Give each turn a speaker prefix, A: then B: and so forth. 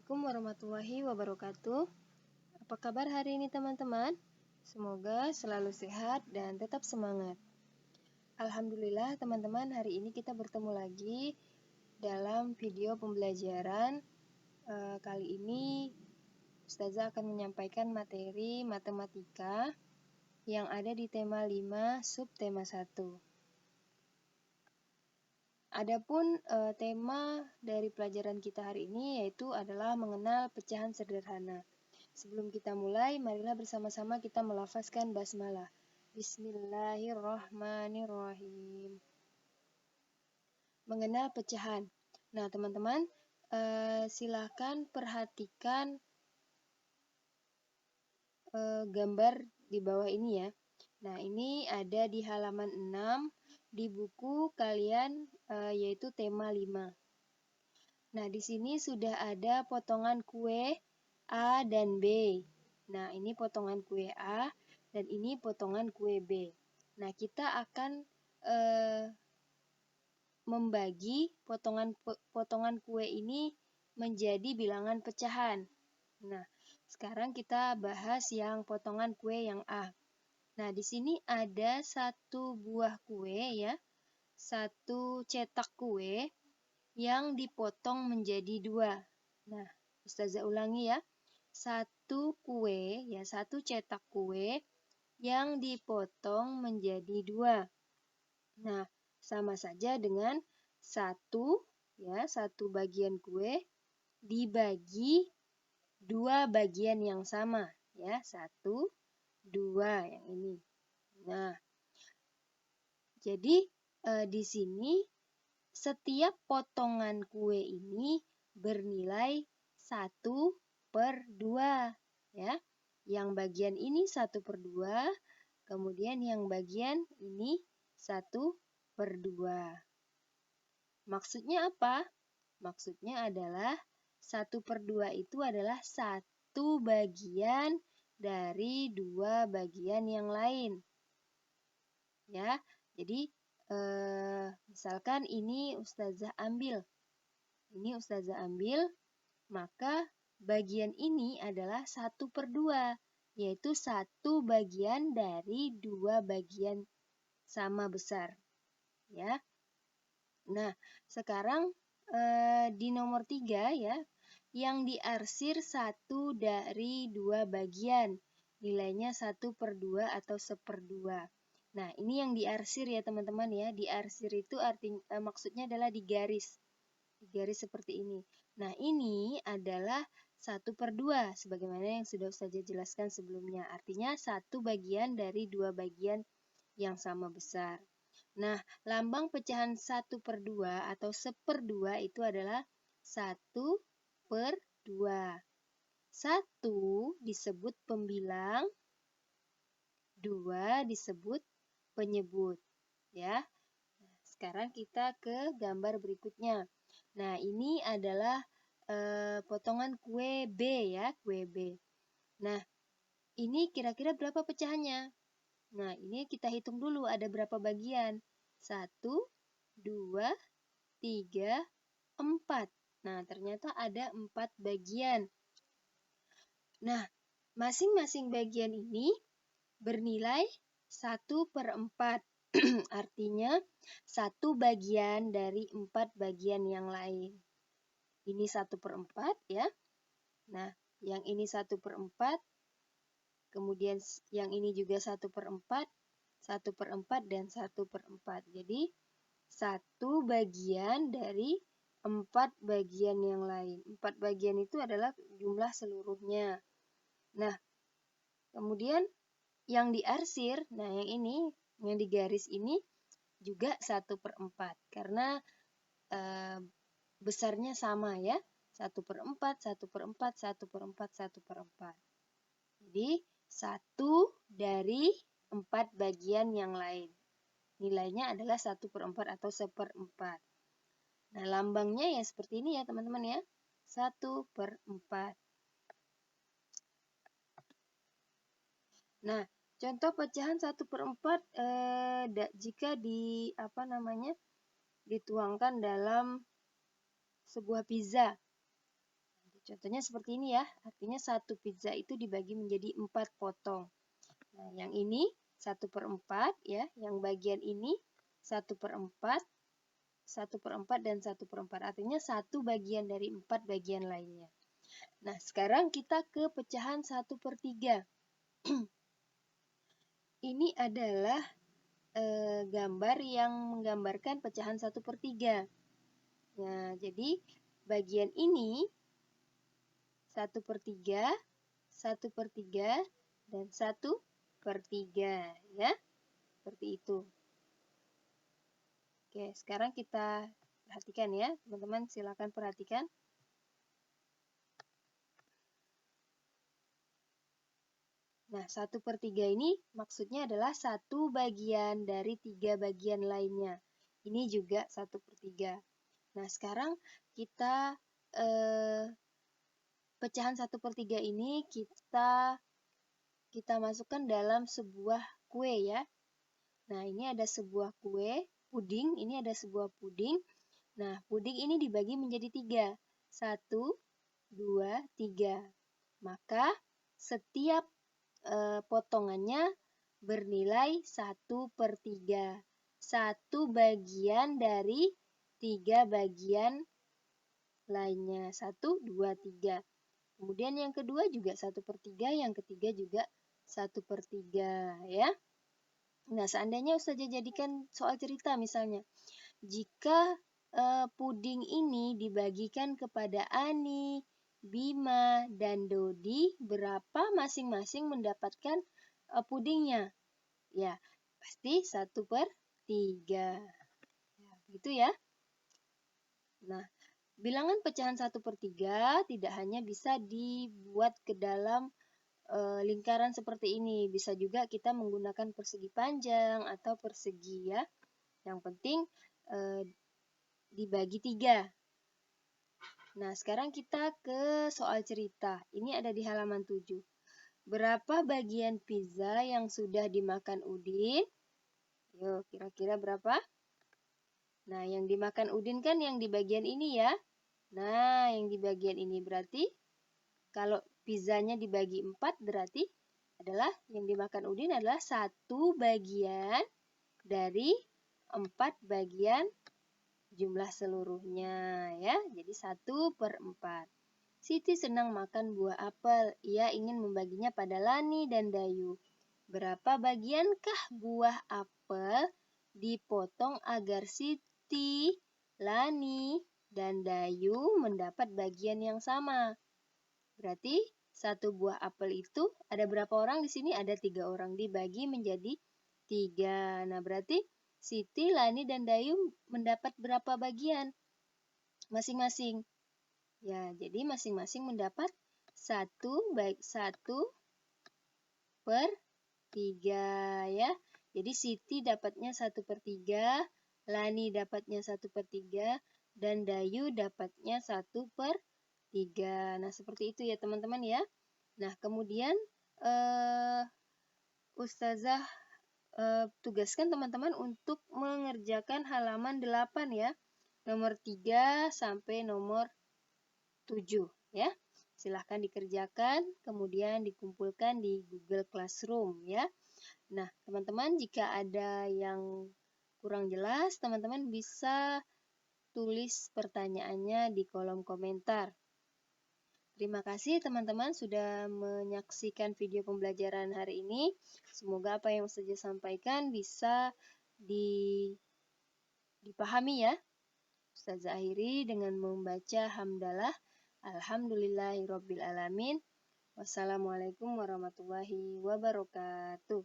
A: Assalamualaikum warahmatullahi wabarakatuh. Apa kabar hari ini teman-teman? Semoga selalu sehat dan tetap semangat. Alhamdulillah teman-teman, hari ini kita bertemu lagi dalam video pembelajaran. Kali ini Ustazah akan menyampaikan materi matematika yang ada di tema 5 subtema 1. Adapun tema dari pelajaran kita hari ini yaitu adalah mengenal pecahan sederhana. Sebelum kita mulai, marilah bersama-sama kita melafazkan basmalah. Bismillahirrahmanirrahim. Mengenal pecahan. Nah, teman-teman, silakan perhatikan gambar di bawah ini ya. Nah, ini ada di halaman 6 di buku kalian yaitu tema 5. Nah, di sini sudah ada potongan kue A dan B. Nah, ini potongan kue A dan ini potongan kue B. Nah, kita akan membagi potongan kue ini menjadi bilangan pecahan. Nah, sekarang kita bahas yang potongan kue yang A. Nah, di sini ada satu buah kue ya, satu cetak kue yang dipotong menjadi 2. Nah, Ustazah ulangi ya. Satu kue, ya satu cetak kue yang dipotong menjadi 2. Nah, sama saja dengan satu bagian kue dibagi 2 bagian yang sama. Ya, 1, 2 yang ini. Nah, jadi di sini setiap potongan kue ini bernilai 1/2 ya. Yang bagian ini 1/2, kemudian yang bagian ini 1/2. Maksudnya apa? Maksudnya adalah 1/2 itu adalah satu bagian dari 2 bagian yang lain. Ya, jadi misalkan ini Ustazah ambil. Maka bagian ini adalah 1/2, yaitu satu bagian dari 2 bagian sama besar. Ya. Nah, sekarang di nomor 3 ya, yang diarsir 1 dari 2 bagian. Nilainya 1/2 atau 1/2. Nah, ini yang diarsir ya teman-teman ya. Diarsir itu maksudnya adalah digaris. Digaris seperti ini. Nah, ini adalah 1/2 sebagaimana yang sudah Ustazah jelaskan sebelumnya. Artinya satu bagian dari 2 bagian yang sama besar. Nah, lambang pecahan 1/2 atau 1/2 itu adalah 1/2. 1 disebut pembilang, 2 disebut penyebut ya. Sekarang kita ke gambar berikutnya. Nah, ini adalah potongan kue B ya, kue B. Nah, ini kira-kira berapa pecahannya? Nah, ini kita hitung dulu ada berapa bagian. 1, 2, 3, 4. Nah, ternyata ada 4 bagian. Nah, masing-masing bagian ini bernilai 1/4. Artinya, satu bagian dari 4 bagian yang lain. Ini 1/4 ya. Nah, yang ini 1/4. Kemudian yang ini juga 1/4, 1/4 dan 1/4. Jadi, satu bagian dari 4 bagian yang lain. 4 bagian itu adalah jumlah seluruhnya. Nah, kemudian yang diarsir, nah yang ini, yang digaris ini juga 1/4 karena besarnya sama ya. 1/4, 1/4, 1/4, 1/4. Jadi 1 dari 4 bagian yang lain. Nilainya adalah 1/4 atau 1/4. Nah, lambangnya ya seperti ini ya teman-teman ya. 1/4. Nah, contoh pecahan 1/4 jika dituangkan dalam sebuah pizza. contohnya seperti ini ya. Artinya satu pizza itu dibagi menjadi 4 potong. Nah, yang ini 1/4 ya. Yang bagian ini 1/4, 1/4 dan 1/4. Artinya satu bagian dari 4 bagian lainnya. Nah, sekarang kita ke pecahan 1/3. Ini adalah gambar yang menggambarkan pecahan 1/3. Nah, jadi bagian ini 1/3, 1/3, dan 1/3 ya. Seperti itu. Oke, sekarang kita perhatikan ya, teman-teman silakan perhatikan. Nah, 1/3 ini maksudnya adalah satu bagian dari 3 bagian lainnya. Ini juga 1/3. Nah, sekarang kita pecahan 1/3 ini kita masukkan dalam sebuah kue ya. Nah, ini ada sebuah kue, puding, ini ada sebuah puding. Nah, puding ini dibagi menjadi 3. 1, 2, 3. Maka setiap potongannya bernilai 1/3. Satu bagian dari 3 bagian lainnya. 1, 2, 3. Kemudian yang kedua juga 1/3, yang ketiga juga 1/3 ya. Nah, seandainya Ustazah jadikan soal cerita misalnya. Jika puding ini dibagikan kepada Ani, Bima, dan Dodi, berapa masing-masing mendapatkan pudingnya? Ya, pasti 1/3. Ya, begitu ya. Nah, bilangan pecahan 1/3 tidak hanya bisa dibuat ke dalam lingkaran seperti ini. Bisa juga kita menggunakan persegi panjang atau persegi ya. Yang penting dibagi 3. Nah, sekarang kita ke soal cerita. Ini ada di halaman 7. Berapa bagian pizza yang sudah dimakan Udin? Yuk, kira-kira berapa? Nah, yang dimakan Udin kan yang di bagian ini ya. Nah, yang di bagian ini berarti kalau pizzanya dibagi 4 berarti adalah yang dimakan Udin adalah 1 bagian dari 4 bagian jumlah seluruhnya ya. Jadi 1/4. Siti senang makan buah apel. Ia ingin membaginya pada Lani dan Dayu. Berapa bagiankah buah apel dipotong agar Siti, Lani, dan Dayu mendapat bagian yang sama? Berarti satu buah apel itu ada berapa orang di sini? Ada 3 orang, dibagi menjadi 3. Nah, berarti Siti, Lani, dan Dayu mendapat berapa bagian masing-masing? Ya, jadi masing-masing mendapat 1/3 ya. Jadi Siti dapatnya 1/3, Lani dapatnya 1/3, dan Dayu dapatnya 1/3. Nah, seperti itu ya teman-teman ya. Nah, kemudian Ustazah tugaskan teman-teman untuk mengerjakan halaman 8 ya. Nomor 3 sampai nomor 7 ya. Silahkan dikerjakan, kemudian dikumpulkan di Google Classroom ya. Nah, teman-teman jika ada yang kurang jelas, teman-teman bisa tulis pertanyaannya di kolom komentar. Terima kasih teman-teman sudah menyaksikan video pembelajaran hari ini. Semoga apa yang Ustazah sampaikan bisa dipahami ya. Ustazah akhiri dengan membaca hamdalah. Alhamdulillahirabbil alamin. Wassalamualaikum warahmatullahi wabarakatuh.